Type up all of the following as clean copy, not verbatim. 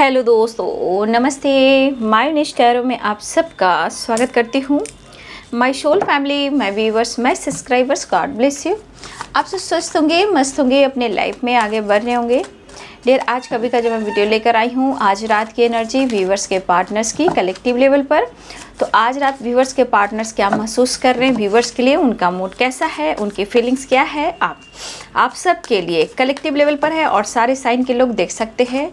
Hello दोस्तों, नमस्ते। मायूनिश tarot में आप सबका स्वागत करती हूँ। My soul family, my viewers, my subscribers, God bless you. आप सब स्वस्थ होंगे, मस्त होंगे, अपने लाइफ में आगे बढ़ रहे होंगे। डेयर आज कभी का जब मैं वीडियो लेकर आई हूँ, आज रात की एनर्जी व्यूवर्स के पार्टनर्स की कलेक्टिव लेवल पर। तो आज रात व्यूवर्स के पार्टनर्स क्या महसूस कर रहे हैं, व्यूवर्स के लिए उनका मूड कैसा है, उनकी फीलिंग्स क्या है, आप सब के लिए कलेक्टिव लेवल पर है और सारे साइन के लोग देख सकते हैं।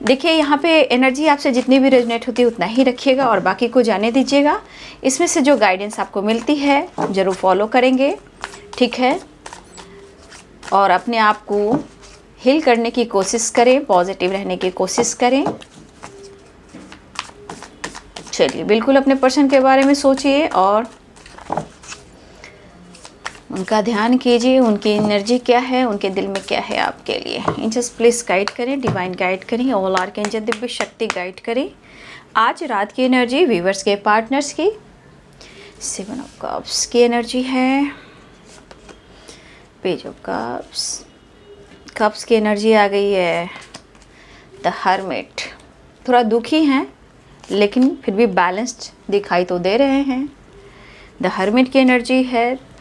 देखिए यहाँ पे एनर्जी आपसे जितनी भी रेजोनेट होती है उतना ही रखिएगा और बाकी को जाने दीजिएगा। इसमें से जो गाइडेंस आपको मिलती है ज़रूर फॉलो करेंगे, ठीक है। और अपने आप को हील करने की कोशिश करें, पॉजिटिव रहने की कोशिश करें। चलिए बिल्कुल अपने पर्सन के बारे में सोचिए और उनका ध्यान कीजिए, उनकी एनर्जी क्या है, उनके दिल में क्या है आपके लिए। एंजल्स प्लीज गाइड करें, डिवाइन गाइड करें, ऑल आर्कएंजल दिव्य शक्ति गाइड करें आज रात की एनर्जी व्यूवर्स के पार्टनर्स की। 7 ऑफ कप्स की एनर्जी है, पेज ऑफ कप्स की एनर्जी आ गई है। द हर्मिट थोड़ा दुखी हैं लेकिन फिर भी बैलेंस्ड दिखाई तो दे रहे हैं। द हर्मिट की एनर्जी है।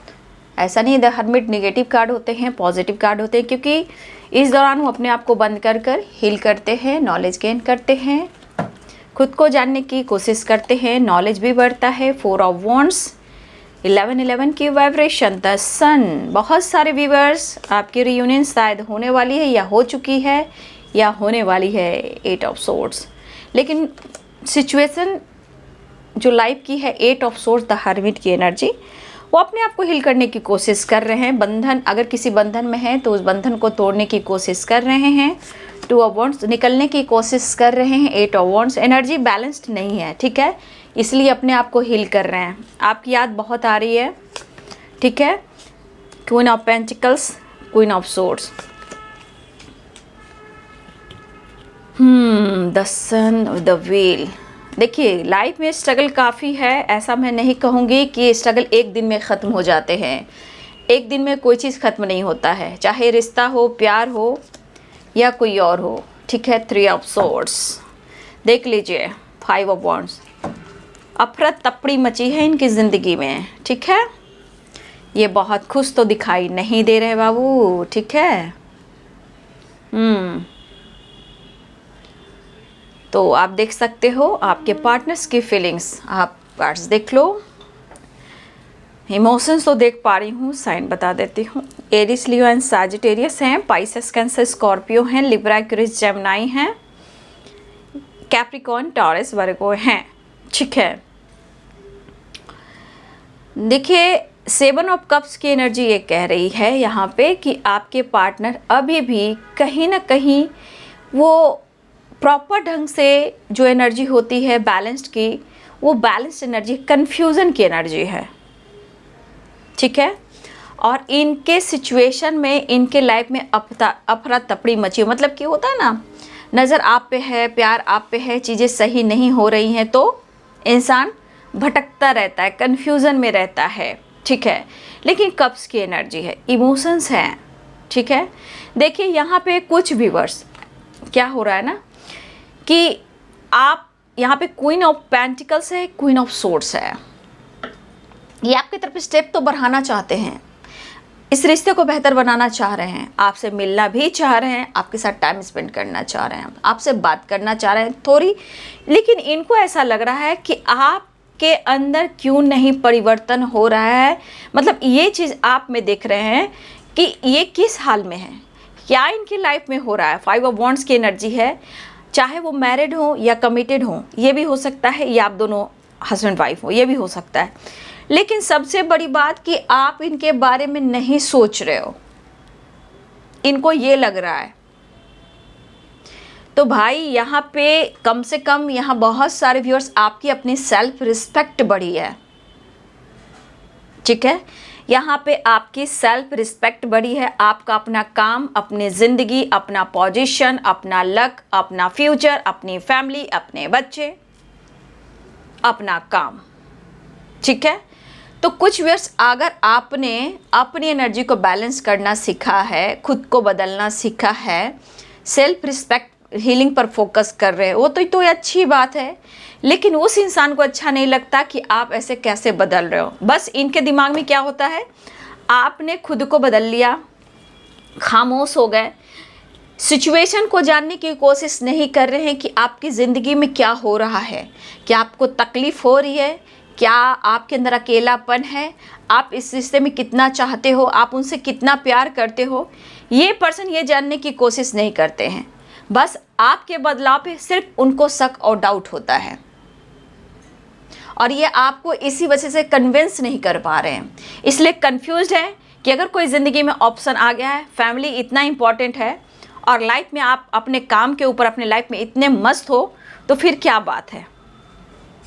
ऐसा नहीं द हर्मिट नेगेटिव कार्ड होते हैं, पॉजिटिव कार्ड होते हैं, क्योंकि इस दौरान वो अपने आप को बंद कर कर हील करते हैं, नॉलेज गेन करते हैं, खुद को जानने की कोशिश करते हैं, नॉलेज भी बढ़ता है। 4 ऑफ वॉन्ड्स, 11 की वाइब्रेशन, द सन। बहुत सारे व्यूअर्स आपकी रियूनियन शायद होने वाली है या हो चुकी है या होने वाली है। 8 ऑफ सोर्ड्स, लेकिन सिचुएशन जो लाइफ की है 8 ऑफ सोर्ड्स, द हर्मिट की एनर्जी, वो अपने आप को हील करने की कोशिश कर रहे हैं। बंधन, अगर किसी बंधन में है तो उस बंधन को तोड़ने की कोशिश कर रहे हैं। 2 ऑफ वॉन्ड्स, निकलने की कोशिश कर रहे हैं। 8 ऑफ वॉन्ड्स, एनर्जी बैलेंस्ड नहीं है, ठीक है, इसलिए अपने आप को हील कर रहे हैं। आपकी याद बहुत आ रही है, ठीक है। Queen of pentacles, queen of swords, the sun, the wheel. देखिए लाइफ में स्ट्रगल काफ़ी है, ऐसा मैं नहीं कहूँगी कि स्ट्रगल एक दिन में ख़त्म हो जाते हैं। एक दिन में कोई चीज़ ख़त्म नहीं होता है, चाहे रिश्ता हो, प्यार हो या कोई और हो, ठीक है। 3 ऑफ सोर्ड्स देख लीजिए। 5 ऑफ वॉन्ड्स, अफरा तफड़ी मची है इनकी ज़िंदगी में, ठीक है। ये बहुत खुश तो दिखाई नहीं दे रहे बाबू, ठीक है। तो आप देख सकते हो आपके पार्टनर्स की फीलिंग्स, आप कार्ड्स देख लो। इमोशंस तो देख पा रही हूँ, साइन बता देती हूँ। एरिस, लियो एंड सैजिटेरियस हैं, पाइसेस, कैंसर, स्कॉर्पियो हैं, लिब्रा, एक्वेरियस, जेमिनी हैं, कैप्रिकॉर्न, टॉरस, वर्गो हैं, ठीक है। देखिए 7 ऑफ कप्स की एनर्जी ये कह रही है यहाँ पे कि आपके पार्टनर अभी भी कहीं ना कहीं वो प्रॉपर ढंग से जो एनर्जी होती है बैलेंस्ड की, वो बैलेंस्ड एनर्जी कन्फ्यूज़न की एनर्जी है, ठीक है। और इनके सिचुएशन में, इनके लाइफ में अफरा तफड़ी मची, मतलब कि होता है ना, नज़र आप पे है, प्यार आप पे है, चीज़ें सही नहीं हो रही हैं तो इंसान भटकता रहता है, कन्फ्यूज़न में रहता है, ठीक है। लेकिन कप्स की एनर्जी है, इमोशंस हैं, ठीक है। देखिए यहाँ पे कुछ व्यूअर्स क्या हो रहा है ना कि आप यहाँ पे क्वीन ऑफ पेंटिकल्स है, क्वीन ऑफ सोर्ड्स है। ये आपकी तरफ स्टेप तो बढ़ाना चाहते हैं, इस रिश्ते को बेहतर बनाना चाह रहे हैं, आपसे मिलना भी चाह रहे हैं, आपके साथ टाइम स्पेंड करना चाह रहे हैं, आपसे बात करना चाह रहे हैं थोड़ी। लेकिन इनको ऐसा लग रहा है कि आपके अंदर क्यों नहीं परिवर्तन हो रहा है, मतलब ये चीज़ आप में देख रहे हैं कि ये किस हाल में है, क्या इनकी लाइफ में हो रहा है। 5 ऑफ वॉन्ड्स की एनर्जी है, चाहे वो मैरिड हो या कमिटेड हो, ये भी हो सकता है, या आप दोनों हस्बैंड वाइफ हो, ये भी हो सकता है। लेकिन सबसे बड़ी बात कि आप इनके बारे में नहीं सोच रहे हो, इनको ये लग रहा है। तो भाई यहाँ पे कम से कम यहाँ बहुत सारे व्यूअर्स आपकी अपनी सेल्फ रिस्पेक्ट बढ़ी है, ठीक है। यहाँ पे आपकी सेल्फ रिस्पेक्ट बढ़ी है, आपका अपना काम, अपनी ज़िंदगी, अपना पोजीशन, अपना लक, अपना फ्यूचर, अपनी फैमिली, अपने बच्चे, अपना काम, ठीक है। तो कुछ व्यूअर्स अगर आपने अपनी एनर्जी को बैलेंस करना सीखा है, खुद को बदलना सीखा है, सेल्फ रिस्पेक्ट हीलिंग पर फोकस कर रहे हैं, वो तो अच्छी बात है, लेकिन उस इंसान को अच्छा नहीं लगता कि आप ऐसे कैसे बदल रहे हो। बस इनके दिमाग में क्या होता है, आपने खुद को बदल लिया, खामोश हो गए, सिचुएशन को जानने की कोशिश नहीं कर रहे हैं कि आपकी ज़िंदगी में क्या हो रहा है, क्या आपको तकलीफ़ हो रही है, क्या आपके अंदर अकेलापन है, आप इस रिश्ते में कितना चाहते हो, आप उनसे कितना प्यार करते हो। ये पर्सन ये जानने की कोशिश नहीं करते हैं, बस आपके बदलाव पे सिर्फ उनको शक और डाउट होता है, और ये आपको इसी वजह से कन्विंस नहीं कर पा रहे हैं, इसलिए कंफ्यूज्ड हैं कि अगर कोई ज़िंदगी में ऑप्शन आ गया है, फैमिली इतना इम्पॉर्टेंट है और लाइफ में आप अपने काम के ऊपर अपने लाइफ में इतने मस्त हो, तो फिर क्या बात है,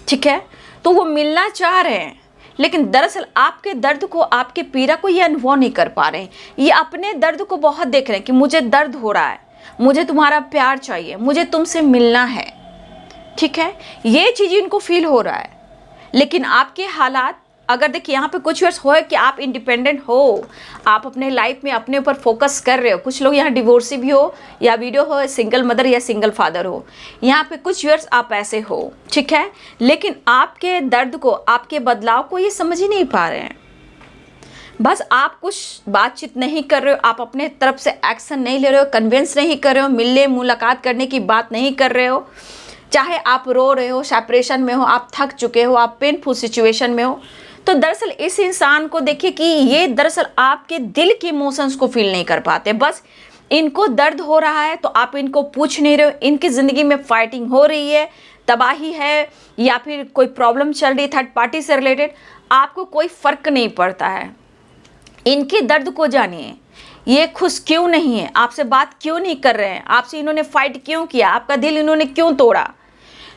ठीक है। तो वो मिलना चाह रहे हैं, लेकिन दरअसल आपके दर्द को, आपके पीड़ा को ये अनुभव नहीं कर पा रहे हैं। ये अपने दर्द को बहुत देख रहे हैं कि मुझे दर्द हो रहा है, मुझे तुम्हारा प्यार चाहिए, मुझे तुमसे मिलना है, ठीक है, ये चीज़ इनको फील हो रहा है। लेकिन आपके हालात, अगर देखिए यहाँ पे कुछ वर्ष हो कि आप इंडिपेंडेंट हो, आप अपने लाइफ में अपने ऊपर फोकस कर रहे हो, कुछ लोग यहाँ डिवोर्सी भी हो या वीडियो हो, सिंगल मदर या सिंगल फादर हो, यहाँ पे कुछ वर्ष आप ऐसे हो, ठीक है, लेकिन आपके दर्द को, आपके बदलाव को ये समझ ही नहीं पा रहे हैं। बस आप कुछ बातचीत नहीं कर रहे हो, आप अपने तरफ से एक्शन नहीं ले रहे हो, कन्विंस नहीं कर रहे हो, मिलने मुलाकात करने की बात नहीं कर रहे हो, चाहे आप रो रहे हो, सेपरेशन में हो, आप थक चुके हो, आप पेनफुल सिचुएशन में हो, तो दरअसल इस इंसान को देखिए कि ये दरअसल आपके दिल के इमोशंस को फील नहीं कर पाते। बस इनको दर्द हो रहा है तो आप इनको पूछ नहीं रहे हो, इनकी ज़िंदगी में फाइटिंग हो रही है, तबाही है, या फिर कोई प्रॉब्लम चल रही है थर्ड पार्टी से रिलेटेड, आपको कोई फ़र्क नहीं पड़ता है। इनके दर्द को जानिए, ये खुश क्यों नहीं है, आपसे बात क्यों नहीं कर रहे हैं, आपसे इन्होंने फाइट क्यों किया, आपका दिल इन्होंने क्यों तोड़ा।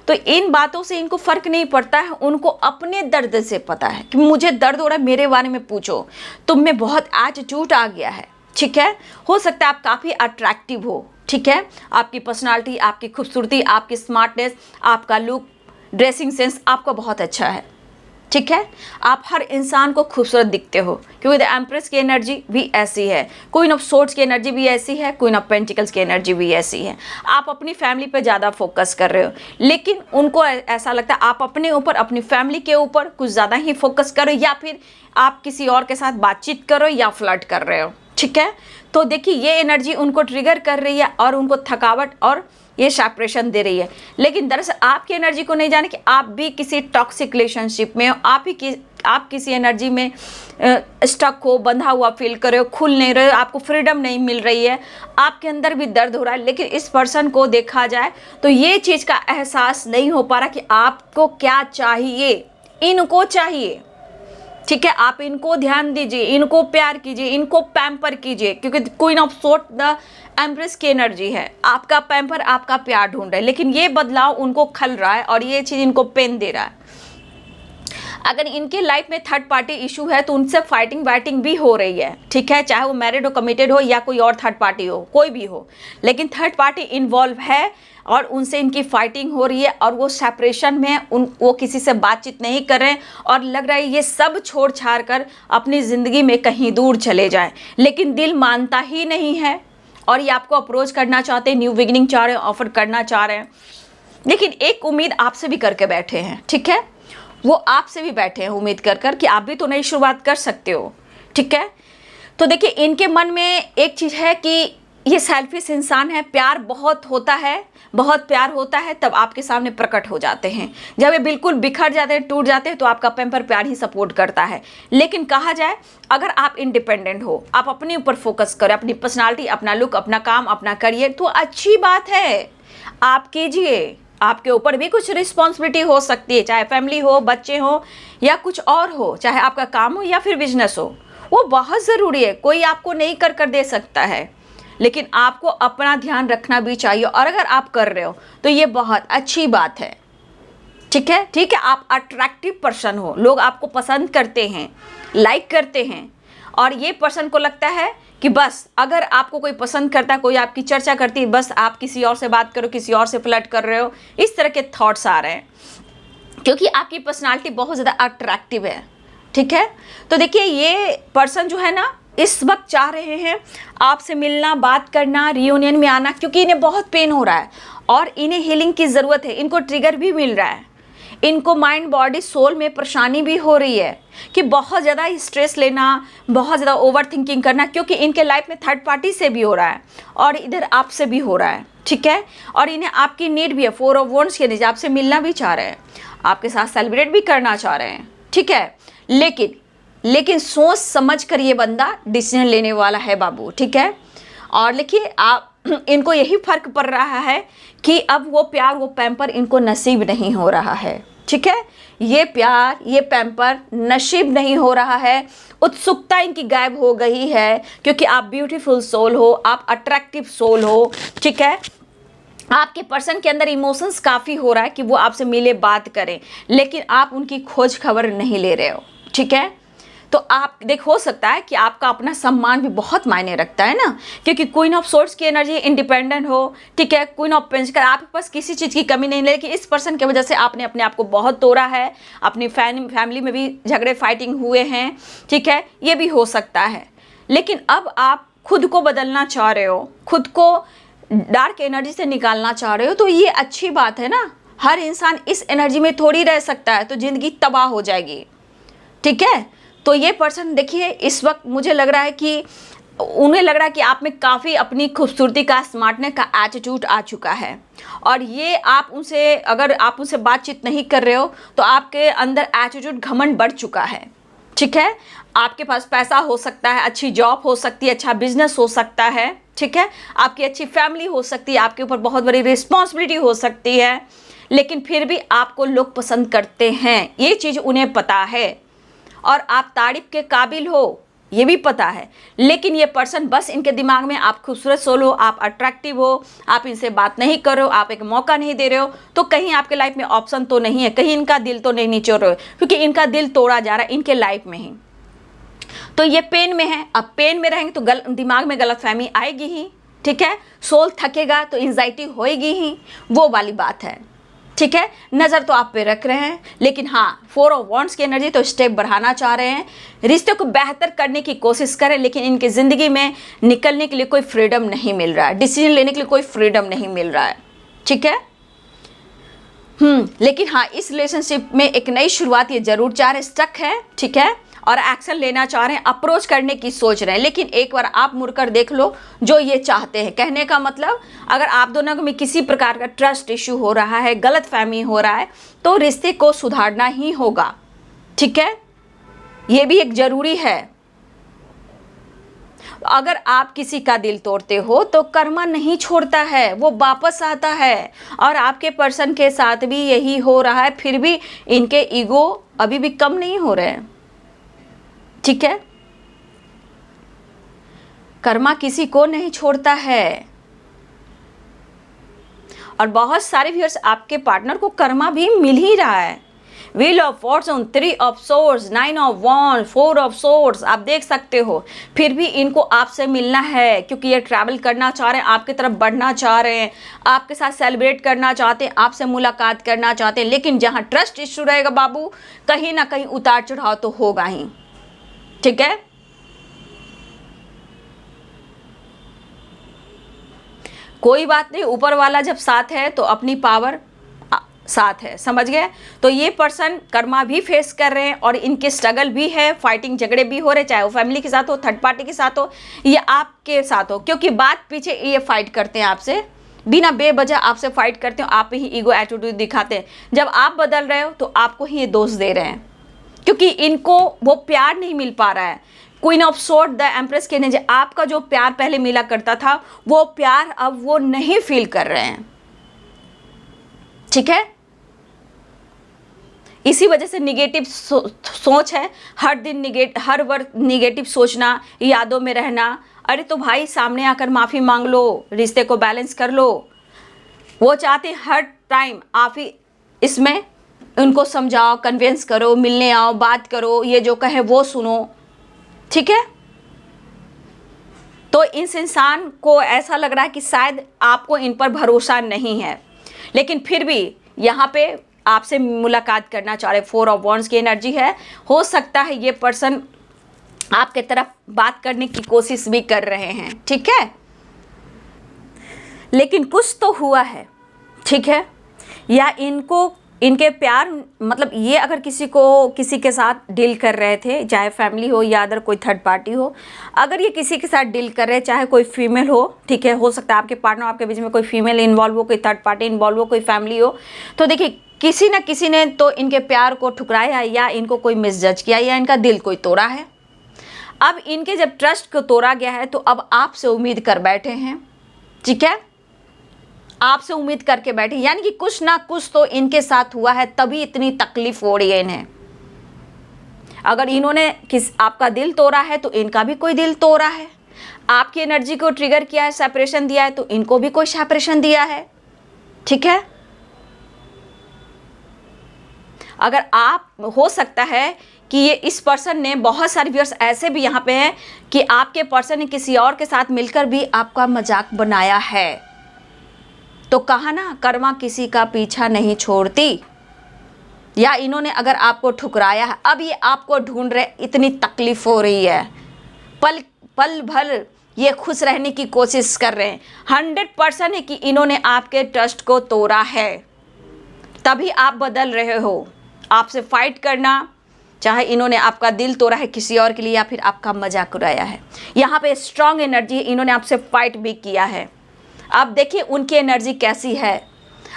तो इन बातों से इनको फ़र्क नहीं पड़ता है, उनको अपने दर्द से पता है कि मुझे दर्द हो रहा है, मेरे बारे में पूछो, तुम में बहुत एटीट्यूड आ गया है, ठीक है। हो सकता है आप काफ़ी अट्रैक्टिव हो, ठीक है, आपकी पर्सनालिटी, आपकी खूबसूरती, आपकी स्मार्टनेस, आपका लुक, ड्रेसिंग सेंस आपका बहुत अच्छा है, ठीक है, आप हर इंसान को खूबसूरत दिखते हो, क्योंकि द एम्प्रेस की एनर्जी भी ऐसी है, क्वीन ऑफ सोर्ड्स की एनर्जी भी ऐसी है, क्वीन ऑफ पेंटिकल्स की एनर्जी भी ऐसी है। आप अपनी फैमिली पे ज़्यादा फोकस कर रहे हो, लेकिन उनको ऐसा लगता है आप अपने ऊपर, अपनी फैमिली के ऊपर कुछ ज़्यादा ही फोकस करो, या फिर आप किसी और के साथ बातचीत करो या फ्लर्ट कर रहे हो, ठीक है। तो देखिए ये एनर्जी उनको ट्रिगर कर रही है और उनको थकावट और ये सेपरेशन दे रही है, लेकिन दरअसल आपकी एनर्जी को नहीं जाने कि आप भी किसी टॉक्सिक रिलेशनशिप में हो, आप किसी एनर्जी में स्टक हो, बंधा हुआ फील कर रहे हो, खुल नहीं रहे हो, आपको फ्रीडम नहीं मिल रही है, आपके अंदर भी दर्द हो रहा है, लेकिन इस पर्सन को देखा जाए तो ये चीज़ का एहसास नहीं हो पा रहा कि आपको क्या चाहिए, इनको चाहिए, ठीक है। आप इनको ध्यान दीजिए, इनको प्यार कीजिए, इनको पैम्पर कीजिए, क्योंकि queen of swords the empress की एनर्जी है, आपका पैम्पर, आपका प्यार ढूंढ रहे हैं, लेकिन ये बदलाव उनको खल रहा है और ये चीज़ इनको पेन दे रहा है। अगर इनके लाइफ में थर्ड पार्टी इशू है तो उनसे फाइटिंग वाइटिंग भी हो रही है, ठीक है, चाहे वो मैरिड हो, कमिटेड हो या कोई और थर्ड पार्टी हो, कोई भी हो, लेकिन थर्ड पार्टी इन्वॉल्व है और उनसे इनकी फाइटिंग हो रही है और वो सेपरेशन में वो किसी से बातचीत नहीं कर रहे हैं और लग रहा है ये सब छोड़ छाड़ कर अपनी ज़िंदगी में कहीं दूर चले जाएं, लेकिन दिल मानता ही नहीं है और ये आपको अप्रोच करना चाहते हैं, न्यू बिगिनिंग चाह रहे हैं, ऑफर करना चाह रहे हैं, लेकिन एक उम्मीद आपसे भी करके बैठे हैं, ठीक है, वो आपसे भी बैठे हैं उम्मीद कर कि आप भी तो नई शुरुआत कर सकते हो, ठीक है। तो देखिए इनके मन में एक चीज़ है कि ये सेल्फिश इंसान है, प्यार बहुत होता है, बहुत प्यार होता है तब आपके सामने प्रकट हो जाते हैं, जब ये बिल्कुल बिखर जाते हैं, टूट जाते हैं, तो आपका पैम्पर प्यार ही सपोर्ट करता है। लेकिन कहा जाए अगर आप इंडिपेंडेंट हो, आप अपने ऊपर फोकस करें, अपनी पर्सनालिटी, अपना लुक, अपना काम, अपना करियर, तो अच्छी बात है, आप कीजिए, आपके ऊपर भी कुछ रिस्पॉन्सिबिलिटी हो सकती है, चाहे फैमिली हो, बच्चे हो या कुछ और हो, चाहे आपका काम हो या फिर बिजनेस हो, वो बहुत ज़रूरी है, कोई आपको नहीं कर दे सकता है, लेकिन आपको अपना ध्यान रखना भी चाहिए, और अगर आप कर रहे हो तो ये बहुत अच्छी बात है, ठीक है, ठीक है। आप अट्रैक्टिव पर्सन हो, लोग आपको पसंद करते हैं, लाइक करते हैं, और ये पर्सन को लगता है कि बस अगर आपको कोई पसंद करता है, कोई आपकी चर्चा करती है, बस आप किसी और से बात करो, किसी और से फ्लर्ट कर रहे हो, इस तरह के थॉट्स आ रहे हैं, क्योंकि आपकी पर्सनालिटी बहुत ज़्यादा अट्रैक्टिव है, ठीक है। तो देखिए ये पर्सन जो है ना, इस वक्त चाह रहे हैं आपसे मिलना, बात करना, रियूनियन में आना, क्योंकि इन्हें बहुत पेन हो रहा है और इन्हें हीलिंग की ज़रूरत है। इनको ट्रिगर भी मिल रहा है, इनको माइंड बॉडी सोल में परेशानी भी हो रही है कि बहुत ज़्यादा स्ट्रेस लेना, बहुत ज़्यादा ओवर थिंकिंग करना, क्योंकि इनके लाइफ में थर्ड पार्टी से भी हो रहा है और इधर आपसे भी हो रहा है, ठीक है। और इन्हें आपकी नीड भी है, 4 ऑफ वॉन्ड्स के नीचे आपसे मिलना भी चाह रहे हैं, आपके साथ सेलिब्रेट भी करना चाह रहे हैं, ठीक है। लेकिन सोच समझ कर ये बंदा डिसीजन लेने वाला है बाबू, ठीक है। और देखिए आप इनको यही फर्क पड़ रहा है कि अब वो प्यार, वो पैम्पर इनको नसीब नहीं हो रहा है, ठीक है। ये प्यार, ये पैम्पर नसीब नहीं हो रहा है, उत्सुकता इनकी गायब हो गई है, क्योंकि आप ब्यूटीफुल सोल हो, आप अट्रैक्टिव सोल हो, ठीक है। आपके पर्सन के अंदर इमोशंस काफ़ी हो रहा है कि वो आपसे मिले, बात करें, लेकिन आप उनकी खोज खबर नहीं ले रहे हो, ठीक है। तो आप हो सकता है कि आपका अपना सम्मान भी बहुत मायने रखता है ना, क्योंकि क्वीन ऑफ सोर्ड्स की एनर्जी, इंडिपेंडेंट हो, ठीक है। क्वीन ऑफ पेंटिकल्स, आपके पास किसी चीज़ की कमी नहीं, लेकिन इस पर्सन की वजह से आपने अपने आप को बहुत तोड़ा है, अपनी फैमिली में भी झगड़े फाइटिंग हुए हैं, ठीक है, ये भी हो सकता है। लेकिन अब आप खुद को बदलना चाह रहे हो, खुद को डार्क एनर्जी से निकालना चाह रहे हो, तो ये अच्छी बात है ना। हर इंसान इस एनर्जी में थोड़ी रह सकता है, तो ज़िंदगी तबाह हो जाएगी, ठीक है। तो ये पर्सन देखिए इस वक्त मुझे लग रहा है कि उन्हें लग रहा है कि आप में काफ़ी अपनी खूबसूरती का, स्मार्टनेस का एटीट्यूड आ चुका है, और ये आप उनसे, अगर आप उनसे बातचीत नहीं कर रहे हो तो आपके अंदर एटीट्यूड, घमंड बढ़ चुका है, ठीक है। आपके पास पैसा हो सकता है, अच्छी जॉब हो सकती है, अच्छा बिजनेस हो सकता है, ठीक है, आपकी अच्छी फैमिली हो सकती है, आपके ऊपर बहुत बड़ी रिस्पॉन्सिबिलिटी हो सकती है, लेकिन फिर भी आपको लोग पसंद करते हैं, ये चीज़ उन्हें पता है, और आप तारीफ के काबिल हो, ये भी पता है। लेकिन ये पर्सन बस इनके दिमाग में आप खूबसूरत सोल हो, आप अट्रैक्टिव हो, आप इनसे बात नहीं कर रहे हो, आप एक मौका नहीं दे रहे हो, तो कहीं आपके लाइफ में ऑप्शन तो नहीं है, कहीं इनका दिल तो नहीं निचोड़ रहे हो, क्योंकि इनका दिल तोड़ा जा रहा है इनके लाइफ में ही। तो ये पेन में है, अब पेन में रहेंगे तो दिमाग में गलतफहमी आएगी ही, ठीक है। सोल थकेगा तो एंजाइटी होएगी ही, वो वाली बात है, ठीक है। नज़र तो आप पे रख रहे हैं, लेकिन हाँ 4 ऑफ वॉन्ड्स की एनर्जी तो स्टेप बढ़ाना चाह रहे हैं, रिश्ते को बेहतर करने की कोशिश करें, लेकिन इनकी ज़िंदगी में निकलने के लिए कोई फ्रीडम नहीं मिल रहा है, डिसीजन लेने के लिए कोई फ्रीडम नहीं मिल रहा है, ठीक है। लेकिन हाँ इस रिलेशनशिप में एक नई शुरुआत ये जरूर चाह रहे, स्टक है, ठीक है, और एक्शन लेना चाह रहे हैं, अप्रोच करने की सोच रहे हैं, लेकिन एक बार आप मुड़कर देख लो जो ये चाहते हैं। कहने का मतलब, अगर आप दोनों में किसी प्रकार का ट्रस्ट इशू हो रहा है, गलतफहमी हो रहा है, तो रिश्ते को सुधारना ही होगा, ठीक है, ये भी एक ज़रूरी है। अगर आप किसी का दिल तोड़ते हो तो कर्मा नहीं छोड़ता है, वो वापस आता है, और आपके पर्सन के साथ भी यही हो रहा है, फिर भी इनके ईगो अभी भी कम नहीं हो रहे हैं, ठीक है। कर्मा किसी को नहीं छोड़ता है, और बहुत सारे व्यूअर्स आपके पार्टनर को कर्मा भी मिल ही रहा है। Wheel of Fortune, 3 of swords, 9 of wands, 4 of swords, आप देख सकते हो, फिर भी इनको आपसे मिलना है, क्योंकि ये ट्रैवल करना चाह रहे हैं, आपकी तरफ बढ़ना चाह रहे हैं, आपके साथ सेलिब्रेट करना चाहते हैं, आपसे मुलाकात करना चाहते हैं। लेकिन जहाँ ट्रस्ट इशू रहेगा बाबू, कहीं ना कहीं उतार चढ़ाव तो होगा ही, ठीक है। कोई बात नहीं, ऊपर वाला जब साथ है तो अपनी पावर साथ है, समझ गए। तो ये पर्सन कर्मा भी फेस कर रहे हैं, और इनके स्ट्रगल भी है, फाइटिंग झगड़े भी हो रहे, चाहे वो फैमिली के साथ हो, थर्ड पार्टी के साथ हो, या आपके साथ हो, क्योंकि बात पीछे ये फाइट करते हैं आपसे, बिना बेवजह आपसे फाइट करते हो, आप ही ईगो एटीट्यूड दिखाते हैं। जब आप बदल रहे हो तो आपको ही ये दोष दे रहे हैं, क्योंकि इनको वो प्यार नहीं मिल पा रहा है। Queen of sword, the empress के नीचे आपका जो प्यार पहले मिला करता था, वो प्यार अब वो नहीं फील कर रहे हैं, ठीक है। इसी वजह से निगेटिव सोच है, हर दिन हर वक्त निगेटिव सोचना, यादों में रहना। अरे तो भाई सामने आकर माफ़ी मांग लो, रिश्ते को बैलेंस कर लो। वो चाहते हर टाइम आप ही इसमें उनको समझाओ, कन्विंस करो, मिलने आओ, बात करो, ये जो कहे वो सुनो, ठीक है। तो इस इंसान को ऐसा लग रहा है कि शायद आपको इन पर भरोसा नहीं है, लेकिन फिर भी यहाँ पे आपसे मुलाकात करना चाह रहे। 4 ऑफ वॉन्ड्स की एनर्जी है, हो सकता है ये पर्सन आपके तरफ बात करने की कोशिश भी कर रहे हैं, ठीक है, लेकिन कुछ तो हुआ है, ठीक है, या इनको इनके प्यार मतलब ये अगर किसी के साथ डील कर रहे थे, चाहे फैमिली हो या अदर कोई थर्ड पार्टी हो, अगर ये किसी के साथ डील कर रहे हैं, चाहे कोई फीमेल हो, ठीक है, हो सकता है आपके पार्टनर आपके बीच में कोई फीमेल इन्वॉल्व हो, कोई थर्ड पार्टी इन्वॉल्व हो, कोई फैमिली हो, तो देखिए किसी न किसी ने तो इनके प्यार को ठुकराया या इनको कोई मिसजज किया या इनका दिल कोई तोड़ा है। अब इनके जब ट्रस्ट को तोड़ा गया है तो अब आपसे उम्मीद कर बैठे हैं, ठीक है, आपसे उम्मीद करके बैठे, यानी कि कुछ ना कुछ तो इनके साथ हुआ है, तभी इतनी तकलीफ हो रही है इन्हें। अगर इन्होंने आपका दिल तोड़ा है तो इनका भी कोई दिल तोड़ा है, आपकी एनर्जी को ट्रिगर किया है, सेपरेशन दिया है, तो इनको भी कोई सेपरेशन दिया है, ठीक है। अगर आप, हो सकता है कि ये इस पर्सन ने, बहुत सारे व्यूअर्स ऐसे भी यहाँ पे हैं कि आपके पर्सन ने किसी और के साथ मिलकर भी आपका मजाक बनाया है। तो कहा ना, कर्मा किसी का पीछा नहीं छोड़ती। या इन्होंने अगर आपको ठुकराया है, अब ये आपको ढूंढ रहे, इतनी तकलीफ हो रही है, पल पल भर ये खुश रहने की कोशिश कर रहे हैं। 100% है कि इन्होंने आपके ट्रस्ट को तोड़ा है, तभी आप बदल रहे हो। आपसे फाइट करना, चाहे इन्होंने आपका दिल तोड़ा है किसी और के लिए या फिर आपका मजाक उड़ाया है, यहाँ पे स्ट्रांग एनर्जी है, इन्होंने आपसे फाइट भी किया है। अब देखिए उनकी एनर्जी कैसी है।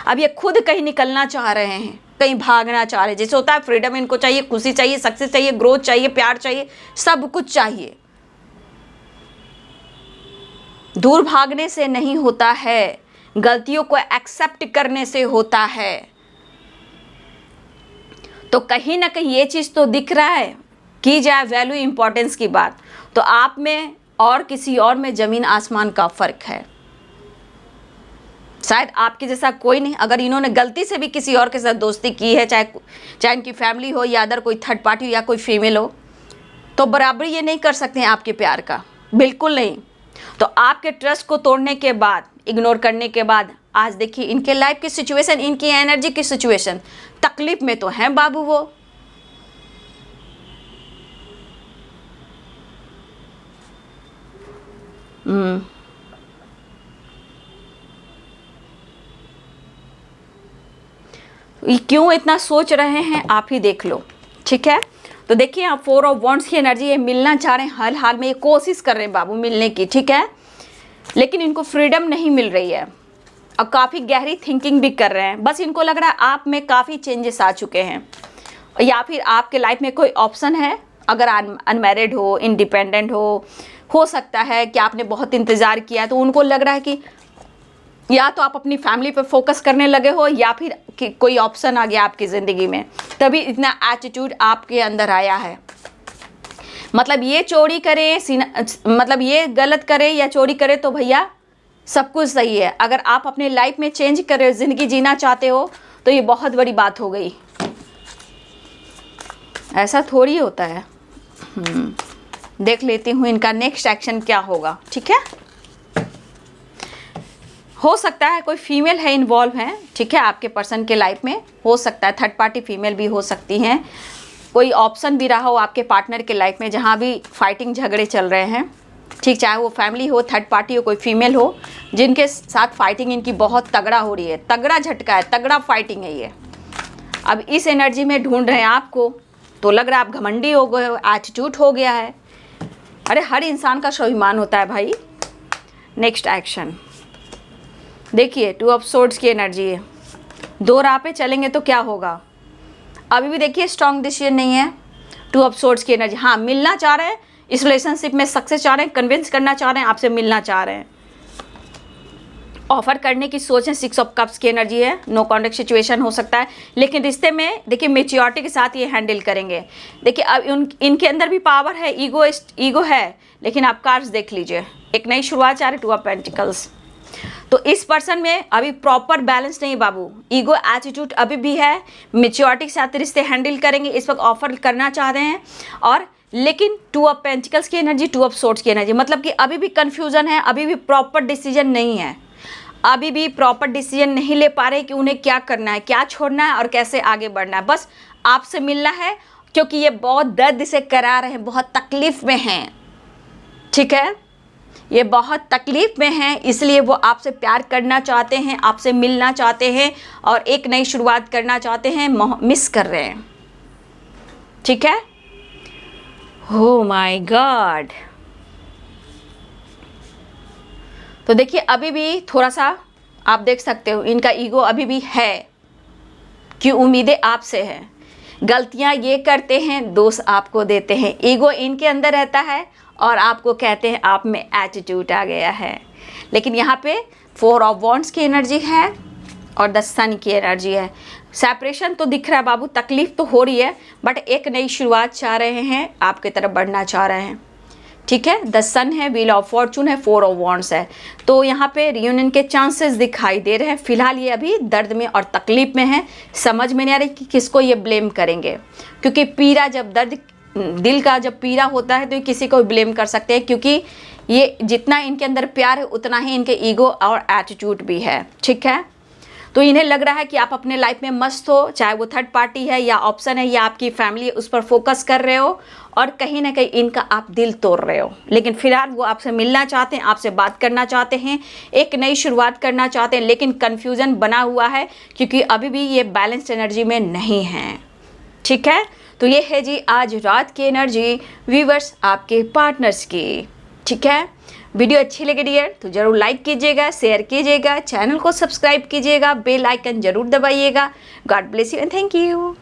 अब ये खुद कहीं निकलना चाह रहे हैं, कहीं भागना चाह रहे हैं। जैसे होता है फ्रीडम इनको चाहिए, खुशी चाहिए, सक्सेस चाहिए, ग्रोथ चाहिए, प्यार चाहिए, सब कुछ चाहिए। दूर भागने से नहीं होता है, गलतियों को एक्सेप्ट करने से होता है। तो कहीं ना कहीं ये चीज़ तो दिख रहा है, की जाए वैल्यू इंपॉर्टेंस की बात, तो आप में और किसी और में ज़मीन आसमान का फ़र्क है। शायद आपके जैसा कोई नहीं। अगर इन्होंने गलती से भी किसी और के साथ दोस्ती की है, चाहे इनकी फैमिली हो या अदर कोई थर्ड पार्टी हो या कोई फीमेल हो, तो बराबरी ये नहीं कर सकते हैं आपके प्यार का, बिल्कुल नहीं। तो आपके ट्रस्ट को तोड़ने के बाद, इग्नोर करने के बाद, आज देखिए इनके लाइफ की सिचुएशन, इनकी एनर्जी की सिचुएशन, तकलीफ में तो हैं बाबू वो। क्यों इतना सोच रहे हैं आप ही देख लो, ठीक है। तो देखिए आप 4 ऑफ वॉन्ड्स की एनर्जी है, मिलना चाह रहे हैं, हर हाल में ये कोशिश कर रहे हैं बाबू मिलने की, ठीक है, लेकिन इनको फ्रीडम नहीं मिल रही है और काफ़ी गहरी थिंकिंग भी कर रहे हैं। बस इनको लग रहा है आप में काफ़ी चेंजेस आ चुके हैं, या फिर आपके लाइफ में कोई ऑप्शन है। अगर अनमैरिड हो, इंडिपेंडेंट हो सकता है कि आपने बहुत इंतज़ार किया, तो उनको लग रहा है कि या तो आप अपनी फैमिली पर फोकस करने लगे हो या फिर कि कोई ऑप्शन आ गया आपकी ज़िंदगी में, तभी इतना एटीट्यूड आपके अंदर आया है। मतलब ये चोरी करे, मतलब ये गलत करे या चोरी करे, तो भैया सब कुछ सही है। अगर आप अपने लाइफ में चेंज कर रहे हो, ज़िंदगी जीना चाहते हो, तो ये बहुत बड़ी बात हो गई। ऐसा थोड़ी होता है। देख लेती हूँ इनका नेक्स्ट एक्शन क्या होगा, ठीक है। हो सकता है कोई फीमेल है इन्वॉल्व है, ठीक है, आपके पर्सन के लाइफ में। हो सकता है थर्ड पार्टी फीमेल भी हो सकती हैं। कोई ऑप्शन भी रहा हो आपके पार्टनर के लाइफ में जहाँ भी फाइटिंग झगड़े चल रहे हैं, ठीक, चाहे वो फैमिली हो, थर्ड पार्टी हो, कोई फीमेल हो, जिनके साथ फाइटिंग इनकी बहुत तगड़ा हो रही है, तगड़ा झटका है, तगड़ा फाइटिंग है ये। अब इस एनर्जी में ढूंढ रहे हैं आपको, तो लग रहा है आप घमंडी हो गए हो, एटीट्यूड हो गया है। अरे हर इंसान का स्वाभिमान होता है भाई। नेक्स्ट एक्शन देखिए, 2 ऑफ सोर्ड्स की एनर्जी है। 2 राह पे चलेंगे तो क्या होगा। अभी भी देखिए स्ट्रॉन्ग डिसीजन नहीं है। 2 ऑफ सोर्ड्स की एनर्जी, हाँ मिलना चाह रहे हैं, इस रिलेशनशिप में सक्सेस चाह रहे हैं, कन्विंस करना चाह रहे हैं, आपसे मिलना चाह रहे हैं, ऑफर करने की सोच है। 6 ऑफ कप्स की एनर्जी है। नो कॉन्टेक्ट सिचुएशन हो सकता है, लेकिन रिश्ते में देखिए मेच्योरिटी के साथ ये हैंडल करेंगे। देखिए अब इनके अंदर भी पावर है, ईगो है, लेकिन आप कार्ड्स देख लीजिए, एक नई शुरुआत चाह रहे, 2 ऑफ पेंटिकल्स। तो इस पर्सन में अभी प्रॉपर बैलेंस नहीं है बाबू, ईगो एटीट्यूड अभी भी है, मेच्योरिटी के साथ रिश्ते हैंडल करेंगे, इस वक्त ऑफर करना चाह रहे हैं, और लेकिन 2 ऑफ पेंटिकल्स की एनर्जी, 2 ऑफ सोर्ड्स की एनर्जी, मतलब कि अभी भी कंफ्यूजन है, अभी भी प्रॉपर डिसीजन नहीं है, अभी भी प्रॉपर डिसीजन नहीं ले पा रहे कि उन्हें क्या करना है, क्या छोड़ना है और कैसे आगे बढ़ना है। बस आपसे मिलना है, क्योंकि ये बहुत दर्द से करा रहे हैं, बहुत तकलीफ़ में हैं, ठीक है, ये बहुत तकलीफ़ में हैं, इसलिए वो आपसे प्यार करना चाहते हैं, आपसे मिलना चाहते हैं और एक नई शुरुआत करना चाहते हैं, मिस कर रहे हैं, ठीक है। Oh my God. तो देखिए अभी भी थोड़ा सा आप देख सकते हो इनका ईगो अभी भी है कि उम्मीदें आपसे हैं, गलतियां ये करते हैं, दोष आपको देते हैं, ईगो इनके अंदर रहता है और आपको कहते हैं आप में एटीट्यूड आ गया है। लेकिन यहाँ पे 4 ऑफ वॉन्ड्स की एनर्जी है और द सन की एनर्जी है। सेपरेशन तो दिख रहा है बाबू, तकलीफ तो हो रही है, बट एक नई शुरुआत चाह रहे हैं, आपकी तरफ बढ़ना चाह रहे हैं, ठीक है। द सन है, व्हील ऑफ फॉर्चून है, 4 ऑफ वॉन्ड्स है। तो यहाँ पे रियूनियन के चांसेस दिखाई दे रहे हैं। फिलहाल ये अभी दर्द में और तकलीफ में है, समझ में नहीं आ रही कि किसको ये ब्लेम करेंगे, क्योंकि पीड़ा जब दर्द दिल का जब पीड़ा होता है तो ये किसी को ब्लेम कर सकते हैं, क्योंकि ये जितना इनके अंदर प्यार है उतना ही इनके ईगो और एटीट्यूड भी है, ठीक है। तो इन्हें लग रहा है कि आप अपने लाइफ में मस्त हो, चाहे वो थर्ड पार्टी है या ऑप्शन है या आपकी फैमिली है, उस पर फोकस कर रहे हो और कहीं ना कहीं इनका आप दिल तोड़ रहे हो। लेकिन फिलहाल वो आपसे मिलना चाहते हैं, आपसे बात करना चाहते हैं, एक नई शुरुआत करना चाहते हैं, लेकिन कन्फ्यूज़न बना हुआ है क्योंकि अभी भी ये बैलेंस्ड एनर्जी में नहीं है, ठीक है। तो ये है जी आज रात की एनर्जी व्यूअर्स आपके पार्टनर्स की, ठीक है। वीडियो अच्छी लगी डियर तो ज़रूर लाइक कीजिएगा, शेयर कीजिएगा, चैनल को सब्सक्राइब कीजिएगा, बेल आइकन ज़रूर दबाइएगा। God bless you and thank you.